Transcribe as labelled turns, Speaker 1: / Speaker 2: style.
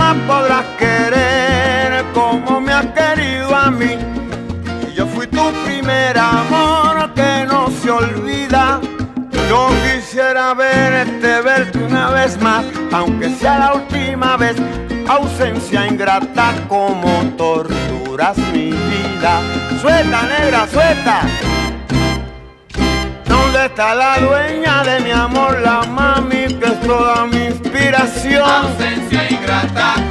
Speaker 1: jamás podrás querer como me has querido a mí. Y yo fui tu primer amor que no se olvida. Yo quisiera verte una vez más, aunque sea la última vez. Ausencia ingrata, como torturas mi vida. Suelta, negra, suelta. ¿Dónde está la dueña de mi amor, la mami que es toda mi inspiración?
Speaker 2: Ausencia ingrata.